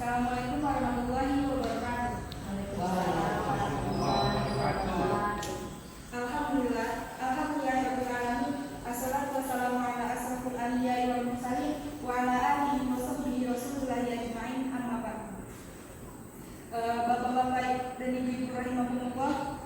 Assalamualaikum warahmatullahi wabarakatuh. Alhamdulillahirabbil alamin. Assalatu wassalamu ala asrofil anbiya'i wal mursalin wa ala alihi wa sahbihi rasulillahi ajma'in, amma ba'd. Bapak-bapak dan ibu-ibu rahimahumullah,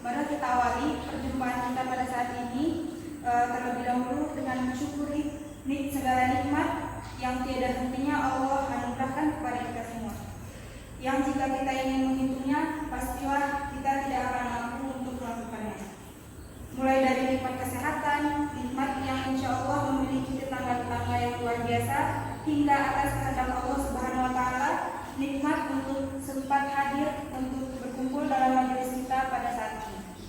mari kita awali perjumpaan kita pada saat ini terlebih dahulu dengan mensyukuri segala nikmat yang tiada hentinya Allah anugerahkan kepada kita semua. Yang jika kita ingin menghitungnya, pastilah kita tidak akan mampu untuk melakukannya. Mulai dari nikmat kesehatan, nikmat yang insya Allah memiliki tetangga-tetangga yang luar biasa, hingga atas kehendak Allah Subhanahu Wa Taala, nikmat untuk sempat hadir untuk berkumpul dalam majelis kita pada saat ini.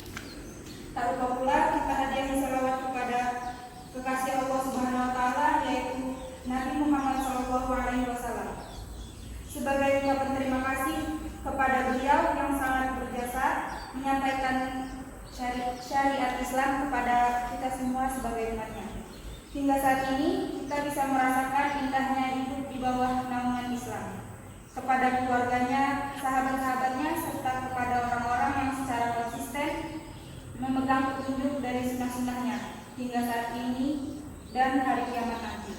Tak lupa pula kita hadiahkan salawat kepada kekasih Allah Subhanahu Wa Taala, yaitu Nabi Muhammad SAW. Sebagai ungkapan terima kasih kepada beliau yang sangat berjasa menyampaikan syariat Islam kepada kita semua sebagai umatnya. Hingga saat ini kita bisa merasakan indahnya hidup di bawah naungan Islam. Kepada keluarganya, sahabat-sahabatnya, serta kepada orang-orang yang secara konsisten memegang petunjuk dari sunnah-sunnahnya hingga saat ini dan hari kiamat nanti.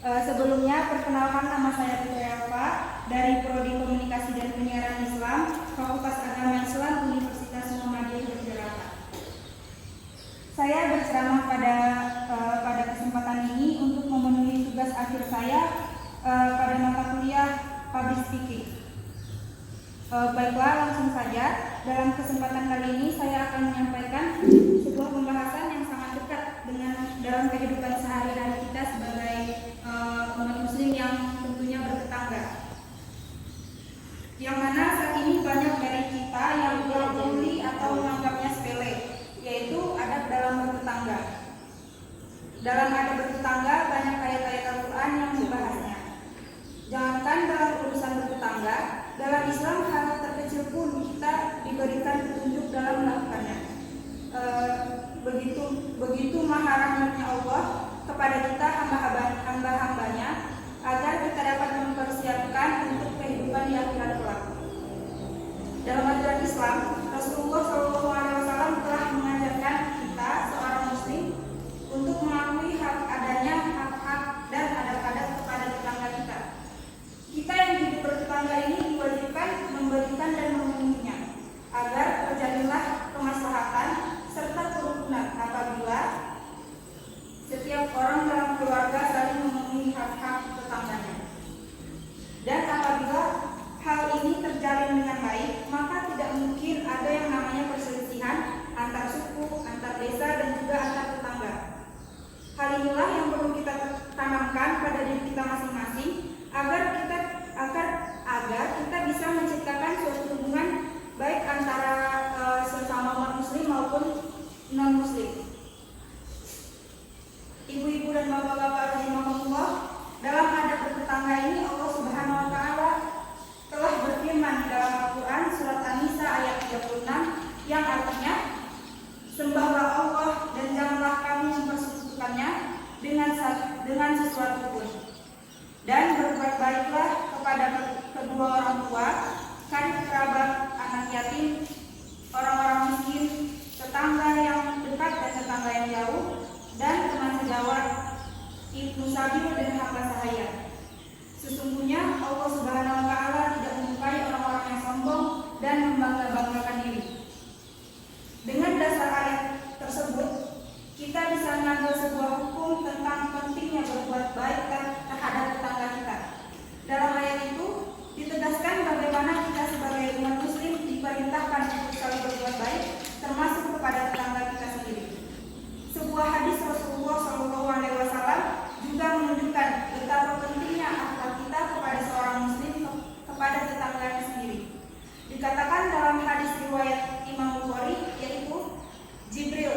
Sebelumnya, perkenalkan, nama saya Putri Alfa dari Prodi Komunikasi dan Penyiaran Islam, Fakultas Agama Islam, Universitas Muhammadiyah Yogyakarta. Saya berceramah pada kesempatan ini untuk memenuhi tugas akhir saya pada mata kuliah Public Speaking. Baiklah, langsung saja. Dalam kesempatan kali ini saya akan menyampaikan sebuah pembahasan yang sangat dekat dalam kehidupan sehari-hari kita sebagai umat muslim yang tentunya bertetangga. Yang mana saat ini banyak dari kita yang kurang peduli atau menganggapnya sepele, yaitu adab dalam bertetangga. Dalam adab bertetangga banyak ayat-ayat Al-Quran yang membahasnya. Jangankan dalam urusan bertetangga, dalam Islam hal terkecil pun kita diberikan petunjuk dalam melakukannya. Begitu maha rahmatnya Allah kepada kita hamba-hambanya agar kita dapat mempersiapkan untuk kehidupan di akhirat kelak. Dalam ajaran Islam, Rasulullah SAW telah mengajarkan kita seorang muslim untuk mengakui adanya hak-hak dan adab-adab kepada tetangga kita. Kita yang hidup bertetangga ini diwajibkan memberikan dan memenuhinya agar terjalinlah kemaslahatan serta kerukunan apabila setiap orang dalam keluarga saling memenuhi hak-hak tetangganya. Dan apabila hal ini terjalin dengan baik, maka tidak mungkin ada yang namanya perselisihan antar suku, antar desa, dan juga antar tetangga. Hal inilah yang perlu kita tanamkan pada diri kita masing-masing agar kita bisa menciptakan suatu hubungan baik antara sesama umat muslim maupun non-muslim. Ibu-ibu dan bapak-bapak rahimahumullah, dalam adab bertetangga ini Allah Subhanahu Wa Taala telah berfirman di dalam Al-Quran surat An-Nisa ayat 36 yang artinya, sembahlah Allah dan janganlah kamu mempersekutukannya dengan sesuatu pun, dan berbuat baiklah kepada kedua orang tua, karib kerabat, anak yatim, orang-orang miskin, tetangga yang dekat dan tetangga yang jauh, dan teman sejawat, ibnu sabil dan hamba sahaya. Sesungguhnya Allah Subhanahu Wa Taala tidak menyukai orang-orang yang sombong dan membangga-banggakan diri. Dengan dasar ayat tersebut, kita bisa mengambil sebuah hukum tentang pentingnya berbuat baik terhadap tetangga kita. Dalam ayat itu ditegaskan bagaimana kita sebagai umat muslim diperintahkan untuk selalu berbuat baik, termasuk kepada tetangga kita sendiri. Sebuah hadis Rasulullah SAW juga menunjukkan betapa pentingnya akhlak kita kepada seorang muslim kepada tetangganya sendiri. Dikatakan dalam hadis riwayat Imam Bukhari, yaitu Jibril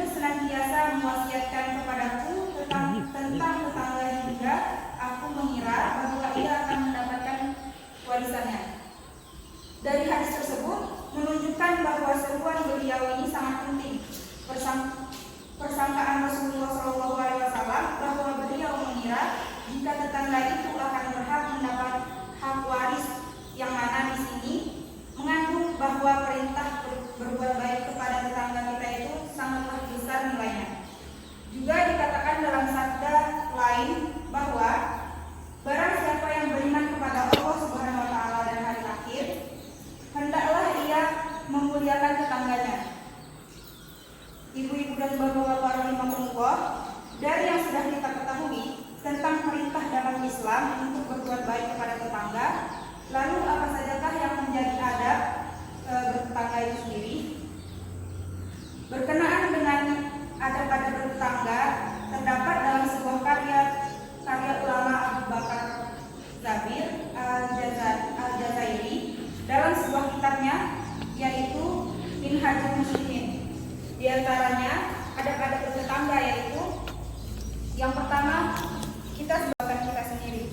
senantiasa mewasiatkan kepadaku tentang tetangga hingga aku mengira bahwa ia akan mendapatkan warisannya. Dari hadis tersebut menunjukkan bahwa seruan beliau ini sangat penting. Persangkaan Rasulullah SAW bahwa Dari yang sudah kita ketahui tentang perintah dalam Islam untuk berbuat baik kepada tetangga, lalu apa sajakah yang menjadi adab bertetangga itu sendiri? Berkenaan dengan adab-adab bertetangga terdapat dalam sebuah karya ulama Abu Bakar Zabir Al-Jazairi dalam sebuah kitabnya yaitu Minhajul Muslimin. Di antaranya adab-adab bertetangga yaitu yang pertama, kita sebabkan kita sendiri.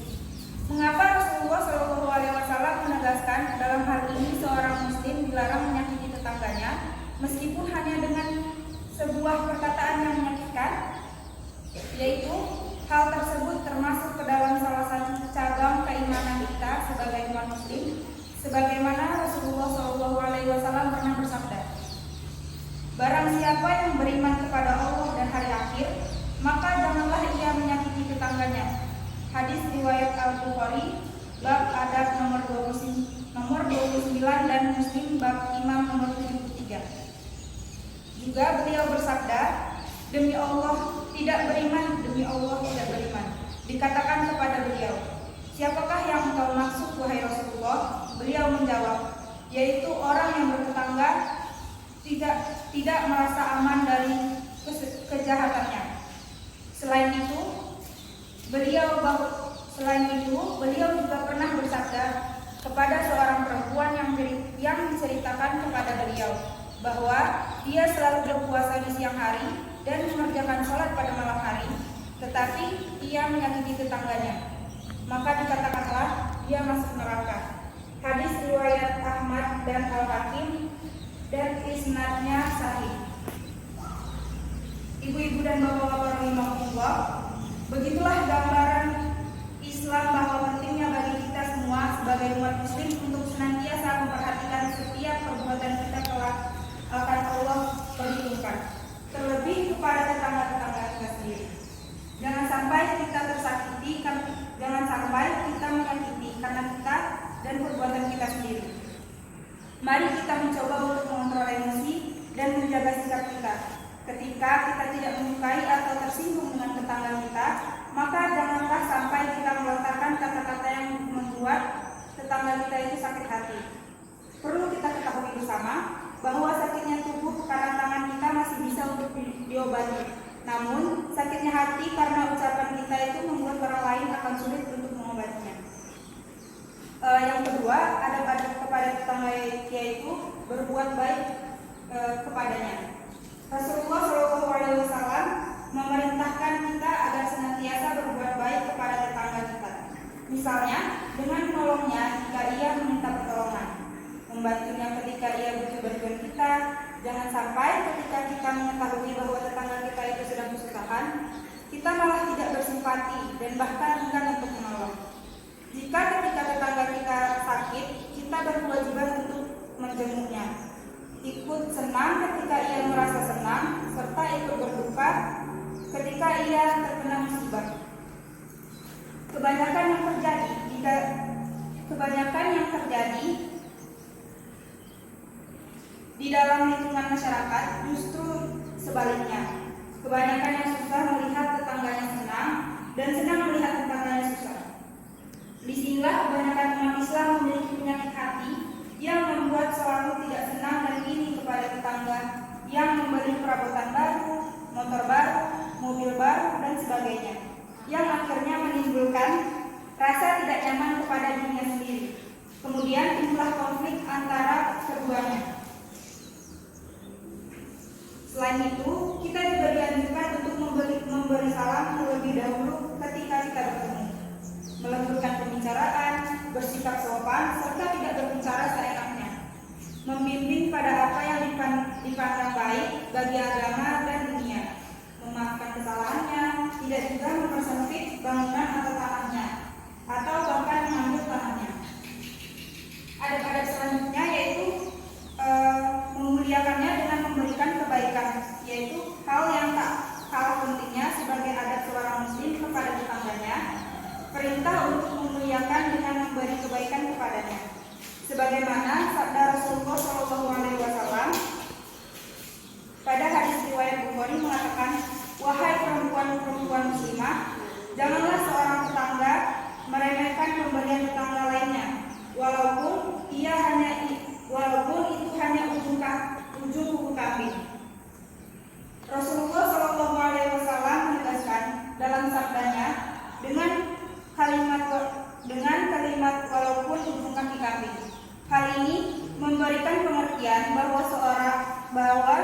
Mengapa Rasulullah SAW menegaskan dalam hal ini seorang muslim dilarang menyakiti tetangganya meskipun hanya dengan sebuah perkataan yang menyakitkan? Yaitu hal tersebut termasuk ke dalam salah satu cabang keimanan kita sebagai umat muslim, sebagaimana Rasulullah SAW pernah bersabda, barang siapa yang beriman kepada Allah dan hari akhir, maka janganlah ia menyakiti tetangganya. Hadis riwayat Al-Bukhari bab adab nomor 29 dan Muslim bab imam nomor 73. Juga beliau bersabda, demi Allah tidak beriman, demi Allah tidak beriman. Dikatakan kepada beliau, siapakah yang engkau maksud wahai Rasulullah? Beliau menjawab, yaitu orang yang bertetangga tidak merasa aman dari kejahatannya. Selain itu, beliau juga pernah bersabda kepada seorang perempuan yang menceritakan kepada beliau bahwa dia selalu berpuasa di siang hari dan mengerjakan sholat pada malam hari, tetapi ia menyakiti tetangganya, maka dikatakanlah dia masuk neraka. Hadis riwayat Ahmad dan Al-Hakim dan isnadnya sahih. Ibu-ibu dan bapak-bapak rahimahullah, begitulah gambaran Islam bahwa pentingnya bagi kita semua sebagai umat muslim untuk senantiasa memperhatikan setiap perbuatan kita telah akan Allah perhitungkan, terlebih kepada tetangga-tetangga kita sendiri. Jangan sampai kita tersakiti, jangan sampai kita menyakiti karena kita dan perbuatan kita sendiri. Mari kita mencoba untuk mengontrol emosi dan menjaga sikap kita. Ketika kita tidak menyukai atau tersinggung dengan tetangga kita, maka janganlah sampai kita melontarkan kata-kata yang membuat tetangga kita itu sakit hati. Perlu kita ketahui bersama bahwa sakitnya tubuh karena tangan kita masih bisa untuk diobati. Namun, sakitnya hati karena ucapan kita itu membuat orang lain akan sulit untuk mengobatinya. Yang kedua, adab-adab kepada tetangga yaitu berbuat baik kepadanya. Rasulullah SAW memerintahkan kita agar senantiasa berbuat baik kepada tetangga kita. Misalnya, dengan menolongnya jika ia meminta pertolongan, membantunya ketika ia butuh bantuan kita. Jangan sampai ketika kita mengetahui bahwa tetangga kita itu sedang kesusahan, kita malah tidak bersimpati dan bahkan enggan untuk menolong. Jika ketika tetangga kita sakit, kita berkewajiban untuk menjenguknya, ikut senang ketika ia merasa senang, serta ikut berduka ketika ia terkena musibah. Kebanyakan yang terjadi di dalam lingkungan masyarakat justru sebaliknya. Kebanyakan yang susah melihat tetangganya senang dan senang melihat tetangganya susah. Disinilah kebanyakan umat Islam memiliki penyakit hati yang membuat selalu tidak senang dan iri kepada tetangga yang membeli perabotan baru, motor baru, mobil baru, dan sebagainya, yang akhirnya menimbulkan rasa tidak nyaman kepada dirinya sendiri. Kemudian timbullah konflik antara keduanya. Selain itu, kita juga dianjurkan untuk memberi salam terlebih dahulu ketika kita bertemu, melembutkan pembicaraan, bersikap sopan, serta tidak berbicara seenaknya, membimbing pada apa yang dipandang baik bagi agama dan dunia, memaafkan kesalahannya, tidak juga mempersempit bangunan atau tanahnya, atau bahkan mengambil tanahnya. Adab-adab selanjutnya yaitu memuliakannya dengan memberikan kebaikan, yaitu hal yang tak kalah pentingnya sebagai adab seorang muslim kepada tetangganya, perintah untuk memuliakan dengan memberi kebaikan kepadanya. Sebagaimana sabda Rasulullah SAW pada hadis riwayat Bukhari mengatakan, wahai perempuan-perempuan perempuan muslimah, janganlah seorang tetangga meremehkan pemberian tetangga lainnya, walaupun itu hanya ujung kuku kambing. Rasulullah Shallallahu Alaihi Wasallam menegaskan dalam sabdanya dengan kalimat walaupun ujung kaki kambing. Hal ini memberikan pengertian bahwa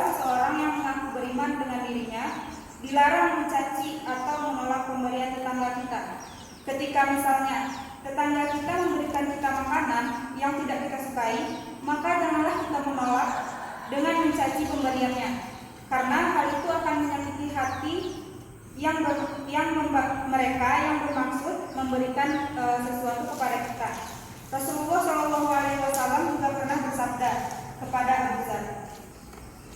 seseorang yang mengaku beriman dengan dirinya dilarang mencaci atau menolak pemberian tetangga kita. Ketika misalnya tetangga kita memberikan kita makanan yang tidak kita sukai, maka janganlah kita menolak dengan mencaci pemberiannya, karena hal itu akan menyakiti hati mereka yang bermaksud memberikan sesuatu kepada kita. Rasulullah Shallallahu Alaihi Wasallam juga pernah bersabda kepada Abu Dzar,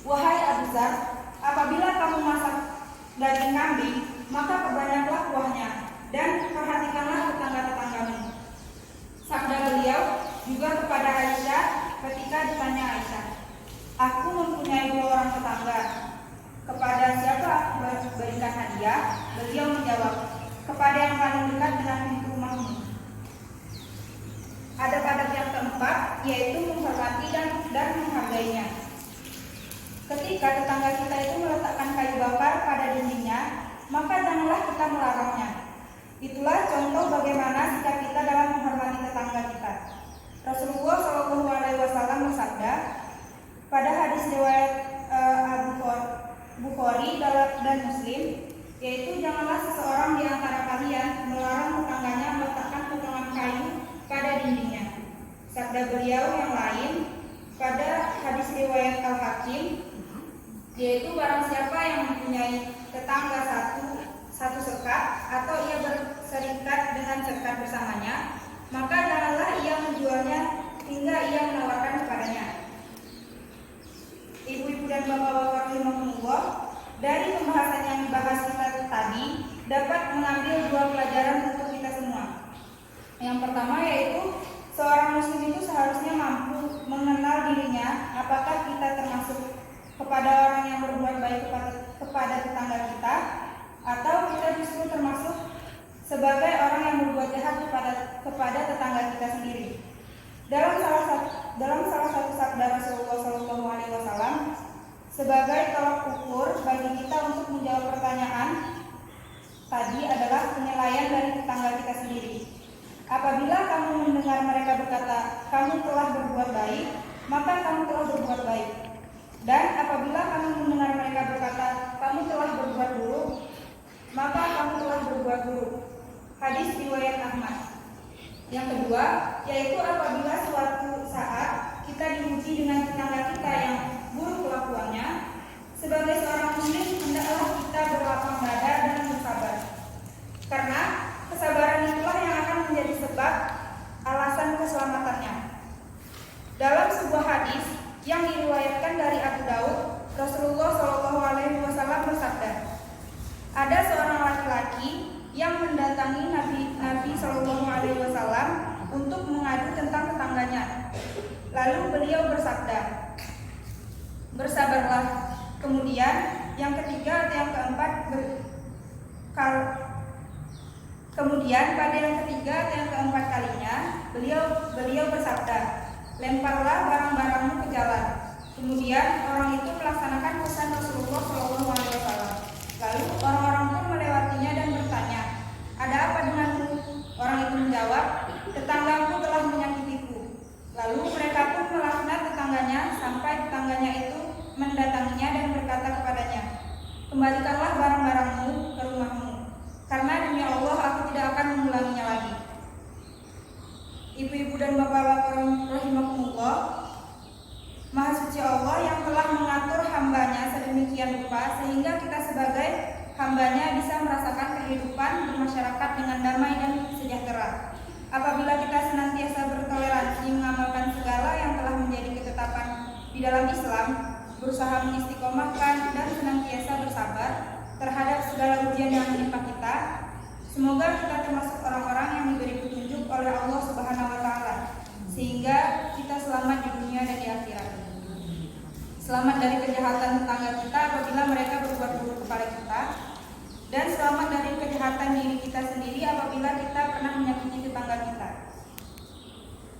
"Wahai Abu Dzar, apabila kamu masak daging kambing, maka perbanyaklah kuahnya dan perhatikanlah tetangga-tetanggamu." Sabda beliau juga kepada Aisyah ketika ditanya Aisyah, "Aku mempunyai 2 orang tetangga. Kepada siapa aku berikan hadiah?" Beliau menjawab, "Kepada yang paling dekat dengan pintu rumahmu." Ada adab yang keempat, yaitu menghormati dan menghargainya. Ketika tetangga kita itu meletakkan kayu bakar pada dindingnya, maka janganlah kita melarangnya. Itulah contoh bagaimana sikap kita dalam menghormati tetangga kita. Rasulullah Shallallahu Alaihi Wasallam bersabda pada hadis riwayat Bukhari dan Muslim, yaitu janganlah seseorang di antara kalian melarang tetangganya meletakkan potongan kayu pada dindingnya. Sabda beliau yang lain pada hadis riwayat Al-Hakim, yaitu barang siapa yang mempunyai tetangga satu sekat atau ia berserikat dengan sekat bersamanya, maka janganlah ia menjualnya hingga ia menawarkan kepadanya. Ibu-ibu dan bapak-bapak rahimahumullah, dari pembahasan yang dibahas kita tadi dapat mengambil 2 pelajaran untuk kita semua. Yang pertama yaitu seorang muslim itu seharusnya mampu mengenal dirinya, apakah kita termasuk kepada orang yang berbuat baik kepada tetangga kita, atau kita justru termasuk sebagai orang yang berbuat jahat kepada tetangga kita sendiri. Dalam salah satu sabda Rasulullah Shallallahu Alaihi Wasallam, sebagai tolak ukur bagi kita untuk menjawab pertanyaan tadi adalah penilaian dari tetangga kita sendiri. Apabila kamu mendengar mereka berkata, "Kamu telah berbuat baik," maka kamu telah berbuat baik. Dan apabila kamu mendengar mereka berkata, "Kamu telah berbuat buruk," maka kamu telah berbuat buruk. Hadis riwayat Ahmad. Yang kedua, yaitu apabila suatu saat kita diuji dengan tetangga kita yang buruk kelakuannya, sebagai seorang muslim hendaklah kita berlapang dada dan bersabar. Karena kesabaran itulah yang akan menjadi sebab alasan keselamatannya. Dalam sebuah hadis yang diriwayatkan dari Abu Daud, Rasulullah Shallallahu Alaihi Wasallam bersabda, ada seorang laki-laki yang mendatangi Nabi Shallallahu Alaihi Wasallam untuk mengadu tentang tetangganya. Lalu beliau bersabda, "Bersabarlah." Kemudian yang ketiga atau yang keempat Kemudian pada yang ketiga atau yang keempat kalinya beliau bersabda, "Lemparlah barang-barangmu ke jalan." Kemudian orang itu melaksanakan pesan Rasulullah SAW. Lalu orang-orang pun melewatinya dan bertanya, "Ada apa denganmu?" Orang itu menjawab, "Tetanggaku telah menyakitiku." Lalu mereka pun melaknat tetangganya sampai tetangganya itu mendatanginya dan berkata kepadanya, "Kembalikanlah barang-barangmu ke rumahmu, karena demi Allah aku tidak akan mengulanginya lagi." Ibu-ibu dan bapak-bapak rahimahumullah, Maha Suci Allah yang telah mengatur hambanya sedemikian rupa sehingga kita sebagai hambanya bisa merasakan kehidupan bermasyarakat dengan damai dan sejahtera. Apabila kita senantiasa bertoleransi mengamalkan segala yang telah menjadi ketetapan di dalam Islam, berusaha mengistiqomahkan dan senantiasa bersabar terhadap segala ujian yang menimpa kita, semoga kita termasuk orang-orang yang diberi petunjuk oleh Allah Subhanahu wa Ta'ala, sehingga kita selamat di dunia dan di akhirat. Selamat dari kejahatan tetangga kita apabila mereka berbuat buruk kepada kita. dan selamat dari kejahatan diri kita sendiri apabila kita pernah menyakiti tetangga kita.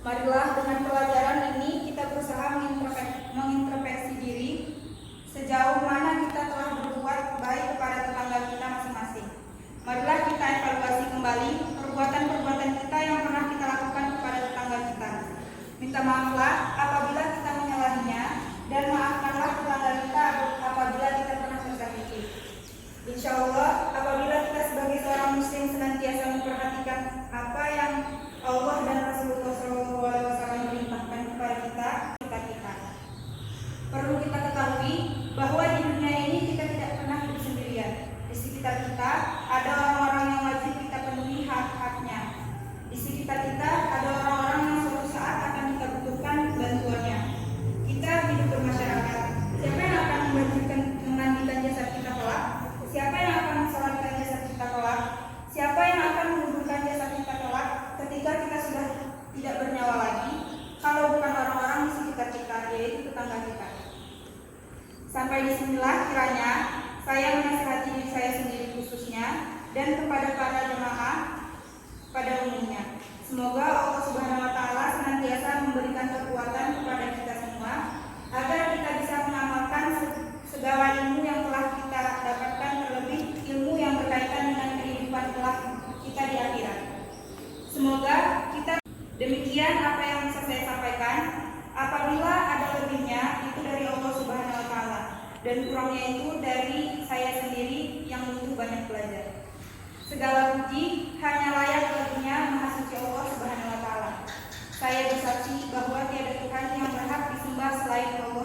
Marilah dengan pelajaran ini kita berusaha mengintrospeksi diri sejauh mana kita telah berbuat baik kepada tetangga kita masing-masing. Marilah kita evaluasi kembali perbuatan-perbuatan kita yang pernah kita lakukan kepada tetangga kita. Minta maaflah apabila kita menyalahinya, dan maafkanlah tetangga kita apabila kita pernah tersakiti. Insya Allah, apabila kita sebagai seorang muslim senantiasa memperhatikan apa yang Allah dan Rasulullah SAW perintahkan kepada kita. Perlu kita ketahui bahwa di dunia ini kita tidak pernah hidup sendirian. Di sekitar kita ada orang-orang yang wajib kita penuhi hak-haknya. Di sekitar kita ada orang-orang yang suatu saat akan kita butuhkan bantuannya. Kita hidup bermasyarakat. Siapa yang akan memandikan jasad kita kelak? Siapa yang akan mensolatkan jasad kita kelak? Siapa yang akan menguburkan jasad kita kelak ketika kita sudah tidak bernyawa lagi? Kalau bukan orang-orang di sekitar kita, yaitu tetangga kita. Sampai disinilah kiranya saya menasihati diri saya sendiri khususnya dan kepada para jemaah pada umumnya. Semoga Allah Subhanahu wa Ta'ala senantiasa memberikan kekuatan kepada kita semua agar kita bisa mengamalkan segala ilmu yang telah kita dapatkan, terlebih ilmu yang berkaitan dengan kehidupan kelak kita di akhirat. Semoga kita demikian apa yang bisa saya sampaikan. Apabila ada lebihnya itu dari Allah Subhanahu wa Ta'ala, dan kurangnya itu dari saya sendiri yang butuh banyak belajar. Segala puji hanya layak baginya Maha Suci Allah Subhanahu wa Ta'ala. Saya bersaksi bahwa tiada Tuhan yang berhak disembah selain Allah